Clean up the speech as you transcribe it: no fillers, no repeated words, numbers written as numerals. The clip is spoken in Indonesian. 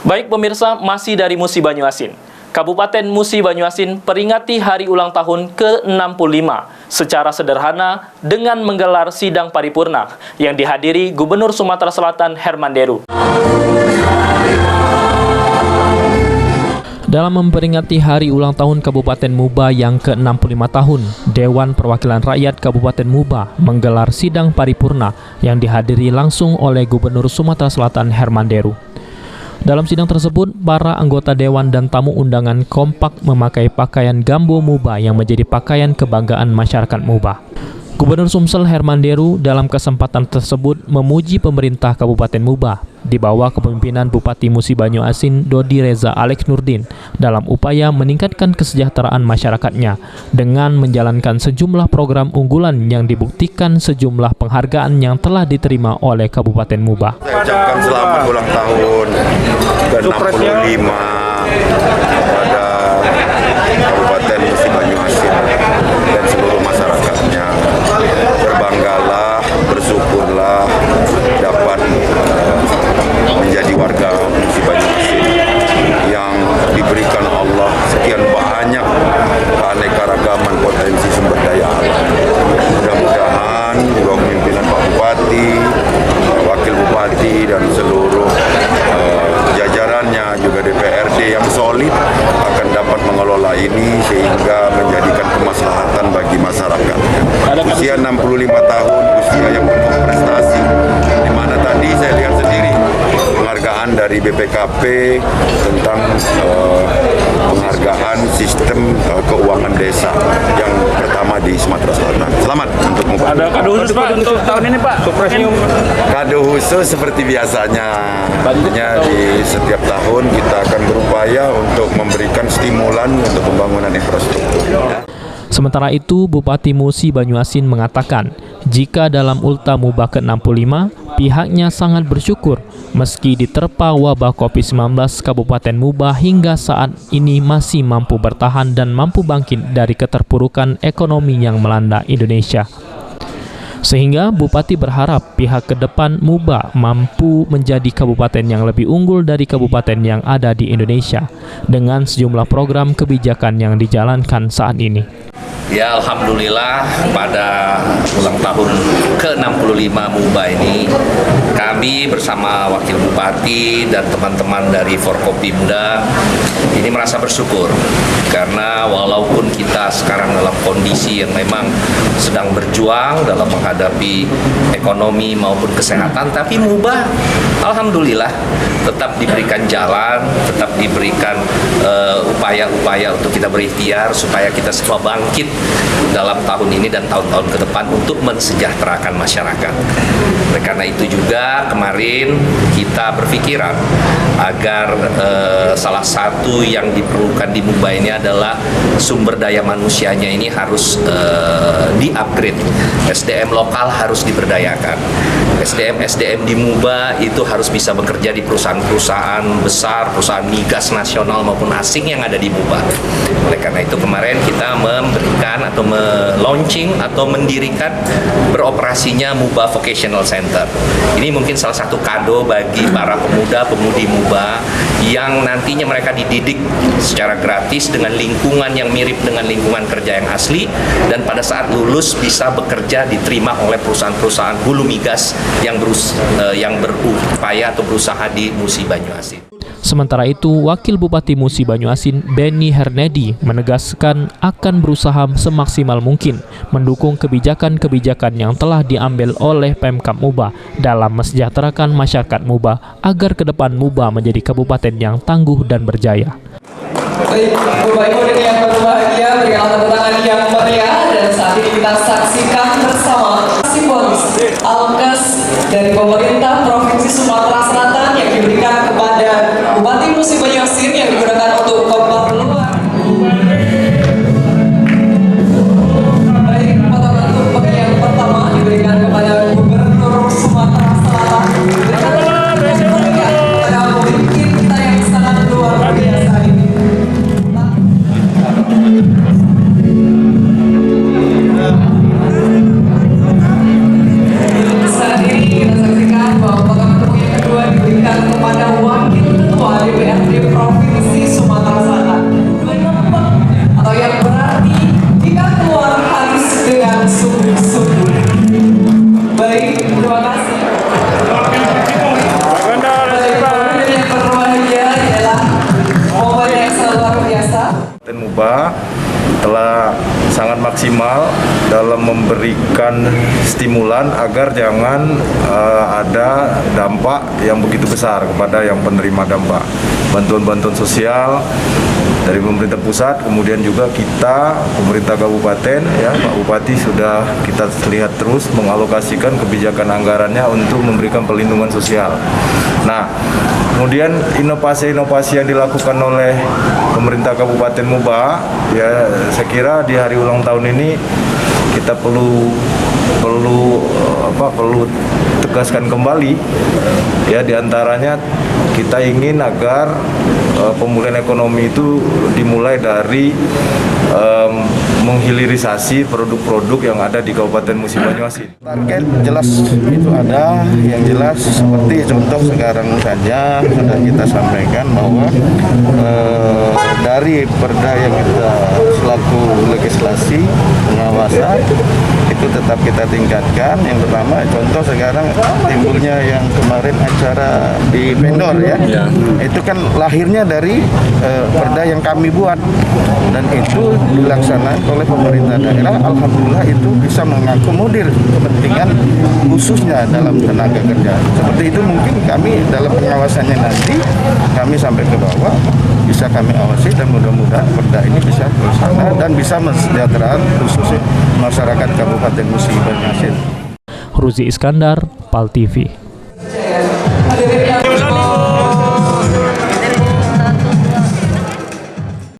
Baik pemirsa, masih dari Musi Banyuasin. Kabupaten Musi Banyuasin peringati hari ulang tahun ke-65 secara sederhana dengan menggelar sidang paripurna yang dihadiri Gubernur Sumatera Selatan Herman Deru. Dalam memperingati hari ulang tahun Kabupaten Muba yang ke-65 tahun, Dewan Perwakilan Rakyat Kabupaten Muba menggelar sidang paripurna yang dihadiri langsung oleh Gubernur Sumatera Selatan Herman Deru. Dalam sidang tersebut, para anggota dewan dan tamu undangan kompak memakai pakaian Gambo Muba yang menjadi pakaian kebanggaan masyarakat Muba. Gubernur Sumsel Herman Deru dalam kesempatan tersebut memuji pemerintah Kabupaten Muba di bawah kepemimpinan Bupati Musi Banyuasin Dodi Reza Alex Nurdin dalam upaya meningkatkan kesejahteraan masyarakatnya dengan menjalankan sejumlah program unggulan yang dibuktikan sejumlah penghargaan yang telah diterima oleh Kabupaten Muba. Saya ucapkan selamat ulang tahun ke-65 pada Kabupaten Musi Banyuasin dan seluruh masyarakatnya. Berbanggalah, bersyukurlah dapat menjadi warga Musi Banyuasin yang diberikan Allah sekian banyak keanekaragaman potensi sumber daya alam. Mudah-mudahan juga pimpinan Pak Bupati, Wakil Bupati dan seluruh jajarannya juga DPRD yang solid akan dapat mengelola ini sehingga menjadikan kemaslahatan bagi masyarakat. Usia 65 tahun, usia yang penuh prestasi, di mana tadi saya lihat sendiri penghargaan dari BPKP tentang penghargaan sistem keuangan desa yang pertama di Sumatera Selatan. Selamat untuk Muba. Ada kado khusus Pak untuk tahun ini Pak? Kado khusus seperti biasanya. Tentunya di setiap tahun kita akan berupaya untuk memberikan stimulan untuk pembangunan infrastruktur. Sementara itu, Bupati Musi Banyuasin mengatakan, jika dalam Ulta Muba ke-65, pihaknya sangat bersyukur meski diterpa wabah COVID-19, Kabupaten Muba hingga saat ini masih mampu bertahan dan mampu bangkit dari keterpurukan ekonomi yang melanda Indonesia. Sehingga Bupati berharap pihak ke depan Muba mampu menjadi kabupaten yang lebih unggul dari kabupaten yang ada di Indonesia dengan sejumlah program kebijakan yang dijalankan saat ini. Ya, alhamdulillah pada ulang tahun ke-65 Muba ini kami bersama Wakil Bupati dan teman-teman dari Forkopimda ini merasa bersyukur karena walaupun kita sekarang dalam kondisi yang memang sedang berjuang dalam menghadapi ekonomi maupun kesehatan, tapi Muba alhamdulillah tetap diberikan jalan, tetap diberikan upaya-upaya untuk kita berikhtiar supaya kita semua bangkit dalam tahun ini dan tahun-tahun ke depan untuk mensejahterakan masyarakat. Oleh karena itu juga kemarin kita berpikiran agar salah satu yang diperlukan di Muba ini adalah sumber daya manusianya ini harus di-upgrade. SDM lokal harus diberdayakan. SDM di Muba itu harus bisa bekerja di perusahaan-perusahaan besar, perusahaan migas nasional maupun asing yang ada di Muba. Oleh karena itu kemarin kita memberikan atau launching atau mendirikan beroperasinya Muba Vocational Center. Ini mungkin salah satu kado bagi para pemuda-pemudi Muba yang nantinya mereka dididik secara gratis dengan lingkungan yang mirip dengan lingkungan kerja yang asli, dan pada saat lulus bisa bekerja diterima oleh perusahaan-perusahaan hulu migas yang berupaya atau berusaha di Musi Banyuasin. Sementara itu, Wakil Bupati Musi Banyuasin Benny Hernedi menegaskan akan berusaha semaksimal mungkin mendukung kebijakan-kebijakan yang telah diambil oleh Pemkab Muba dalam mesejahterakan masyarakat Muba agar ke depan Muba menjadi kabupaten yang tangguh dan berjaya. Baik, Bapak Ibu dan yang berbahagia, berikan tepuk tangan yang meriah dan saat ini kita saksikan bersama simbolis Alkes dari pemerintah Provinsi Sumatera Selatan yang diberikan kepada Bupati Musi Banyuasin yang digunakan untuk keperluan. Baik, potongan tumpeng yang pertama diberikan kepada Gubernur Sumatera Selatan. Berikan kepada pemimpin kita yang sangat luar biasa ini. Saat ini kita saksikan bahwa potongan tumpeng yang kedua diberikan kepada sangat maksimal dalam memberikan stimulan agar jangan ada dampak yang begitu besar kepada yang penerima dampak. Bantuan-bantuan sosial dari pemerintah pusat, kemudian juga kita, pemerintah kabupaten, ya Pak Bupati sudah kita lihat terus mengalokasikan kebijakan anggarannya untuk memberikan perlindungan sosial. Nah, kemudian inovasi-inovasi yang dilakukan oleh pemerintah Kabupaten Muba, ya saya kira di hari ulang tahun ini kita perlu tegaskan kembali, ya diantaranya kita ingin agar pemulihan ekonomi itu dimulai dari menghilirisasi produk-produk yang ada di Kabupaten Musi Banyuasin. Target jelas itu ada, yang jelas seperti contoh sekarang saja sudah kita sampaikan bahwa dari perda yang kita selaku legislasi pengawasan itu tetap kita tingkatkan. Yang pertama contoh sekarang timbulnya yang kemarin acara di vendor ya. Itu kan lahirnya dari perda yang kami buat dan itu dilaksanakan oleh pemerintah daerah. Alhamdulillah itu bisa mengakomodir kepentingan khususnya dalam tenaga kerja. Seperti itu mungkin kami dalam pengawasannya nanti kami sampai ke bawah bisa kami awasi dan mudah-mudahan perda ini bisa bersama dan bisa mensejahterakan khususnya masyarakat Kabupaten Musi Banyuasin. Ruzi Iskandar, PAL TV. Hadirin